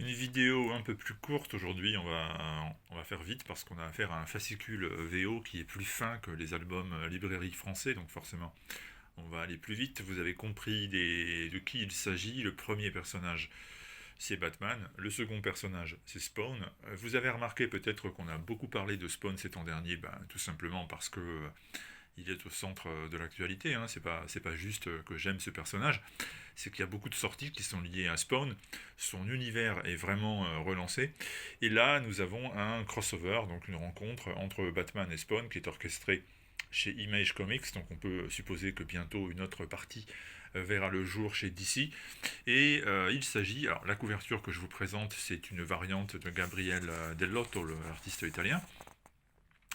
Une vidéo un peu plus courte aujourd'hui, on va faire vite parce qu'on a affaire à un fascicule VO qui est plus fin que les albums librairie français, donc forcément on va aller plus vite. Vous avez compris de qui il s'agit. Le premier personnage, c'est Batman. Le second personnage, c'est Spawn. Vous avez remarqué peut-être qu'on a beaucoup parlé de Spawn ces temps derniers, tout simplement parce que il est au centre de l'actualité. Hein. C'est pas juste que j'aime ce personnage, c'est qu'il y a beaucoup de sorties qui sont liées à Spawn. Son univers est vraiment relancé. Et là, nous avons un crossover, donc une rencontre entre Batman et Spawn qui est orchestrée chez Image Comics. Donc on peut supposer que bientôt une autre partie verra le jour chez DC. Et il s'agit, alors la couverture que je vous présente, c'est une variante de Gabriel Dell'Otto, l'artiste italien.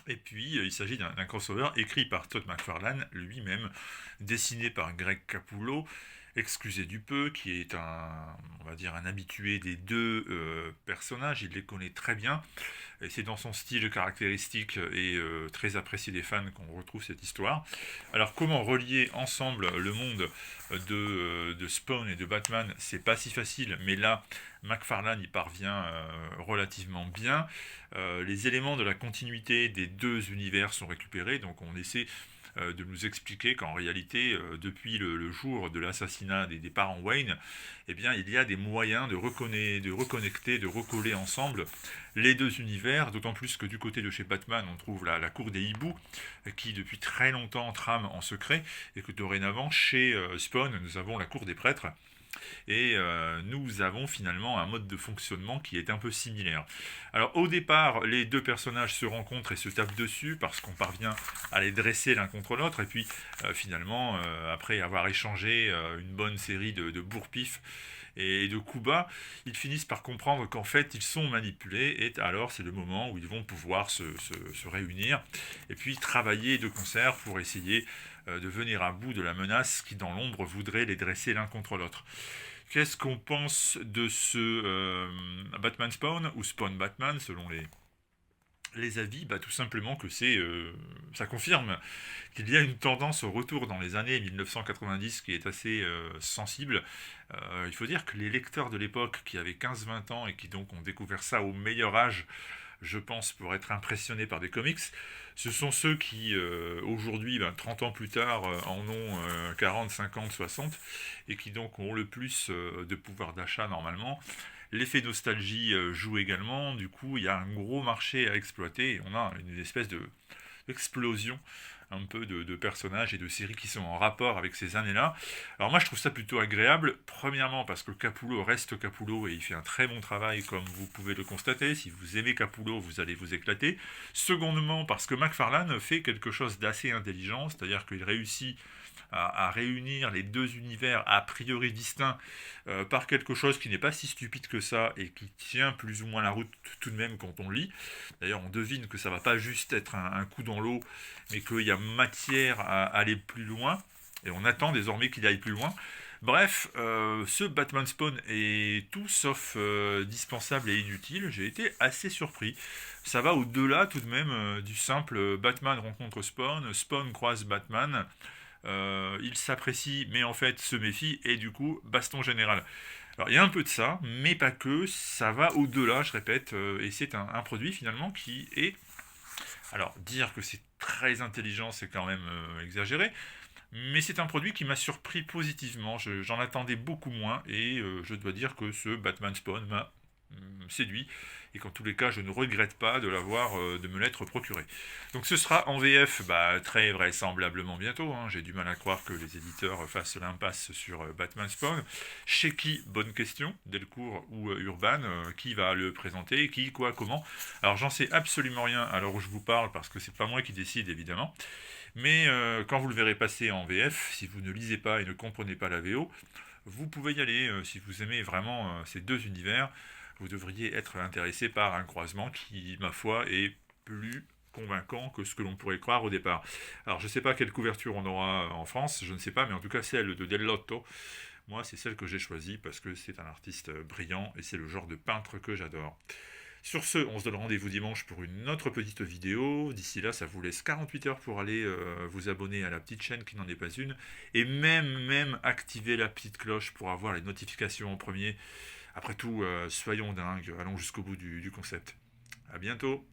Et puis, il s'agit d'un crossover écrit par Todd McFarlane lui-même, dessiné par Greg Capullo, excusez du peu, qui est on va dire, un habitué des deux personnages. Il les connaît très bien. Et c'est dans son style caractéristique et très apprécié des fans qu'on retrouve cette histoire. Alors, comment relier ensemble le monde de Spawn et de Batman, c'est pas si facile, mais là, McFarlane y parvient relativement bien. Les éléments de la continuité des deux univers sont récupérés, donc on essaie de nous expliquer qu'en réalité, depuis le jour de l'assassinat des parents Wayne, eh bien, il y a des moyens de reconnecter, de recoller ensemble les deux univers, d'autant plus que du côté de chez Batman, on trouve la cour des hiboux, qui depuis très longtemps trame en secret, et que dorénavant, chez Spawn, nous avons la cour des prêtres, et nous avons finalement un mode de fonctionnement qui est un peu similaire. Alors au départ, les deux personnages se rencontrent et se tapent dessus parce qu'on parvient à les dresser l'un contre l'autre, et puis finalement, après avoir échangé une bonne série de bourre-pif et de coups bas, ils finissent par comprendre qu'en fait ils sont manipulés, et alors c'est le moment où ils vont pouvoir se réunir et puis travailler de concert pour essayer de venir à bout de la menace qui dans l'ombre voudrait les dresser l'un contre l'autre. Qu'est-ce qu'on pense de ce Batman Spawn ou Spawn Batman selon les avis? Tout simplement que ça confirme qu'il y a une tendance au retour dans les années 1990 qui est assez sensible. Il faut dire que les lecteurs de l'époque qui avaient 15-20 ans et qui donc ont découvert ça au meilleur âge, je pense, pour être impressionnés par des comics, ce sont ceux qui, aujourd'hui, 30 ans plus tard, en ont 40, 50, 60, et qui donc ont le plus de pouvoir d'achat normalement. L'effet nostalgie joue également, du coup il y a un gros marché à exploiter, et on a une espèce d'explosion un peu de personnages et de séries qui sont en rapport avec ces années-là. Alors moi je trouve ça plutôt agréable, premièrement parce que Capullo reste Capullo et il fait un très bon travail comme vous pouvez le constater. Si vous aimez Capullo, vous allez vous éclater. Secondement parce que McFarlane fait quelque chose d'assez intelligent, c'est-à-dire qu'il réussit à réunir les deux univers a priori distincts par quelque chose qui n'est pas si stupide que ça et qui tient plus ou moins la route tout de même quand on lit. D'ailleurs, on devine que ça va pas juste être un coup dans l'eau, mais qu'il y a matière à aller plus loin, et on attend désormais qu'il aille plus loin. Bref, ce Batman Spawn est tout sauf dispensable et inutile. J'ai été assez surpris. Ça va au-delà tout de même du simple Batman rencontre Spawn, Spawn croise Batman, il s'apprécie mais en fait se méfie, et du coup baston général. Alors il y a un peu de ça, mais pas que, ça va au-delà, je répète, et c'est un produit finalement qui est... Alors dire que c'est très intelligent, c'est quand même exagéré, mais c'est un produit qui m'a surpris positivement. J'en attendais beaucoup moins, et je dois dire que ce Batman Spawn m'a séduit, et qu'en tous les cas je ne regrette pas de me l'être procuré. Donc ce sera en VF très vraisemblablement bientôt, hein. J'ai du mal à croire que les éditeurs fassent l'impasse sur Batman Spawn. Chez qui? Bonne question. Delcourt ou Urban? Qui va le présenter? Qui, quoi, comment? Alors j'en sais absolument rien à l'heure où je vous parle, parce que c'est pas moi qui décide évidemment. Mais quand vous le verrez passer en VF, si vous ne lisez pas et ne comprenez pas la VO, vous pouvez y aller. Si vous aimez vraiment ces deux univers, vous devriez être intéressé par un croisement qui, ma foi, est plus convaincant que ce que l'on pourrait croire au départ. Alors je ne sais pas quelle couverture on aura en France, je ne sais pas, mais en tout cas celle de Dell'Otto, moi c'est celle que j'ai choisie parce que c'est un artiste brillant et c'est le genre de peintre que j'adore. Sur ce, on se donne rendez-vous dimanche pour une autre petite vidéo. D'ici là, ça vous laisse 48 heures pour aller vous abonner à la petite chaîne qui n'en est pas une. Et même activer la petite cloche pour avoir les notifications en premier Après tout, soyons dingues, allons jusqu'au bout du concept. À bientôt.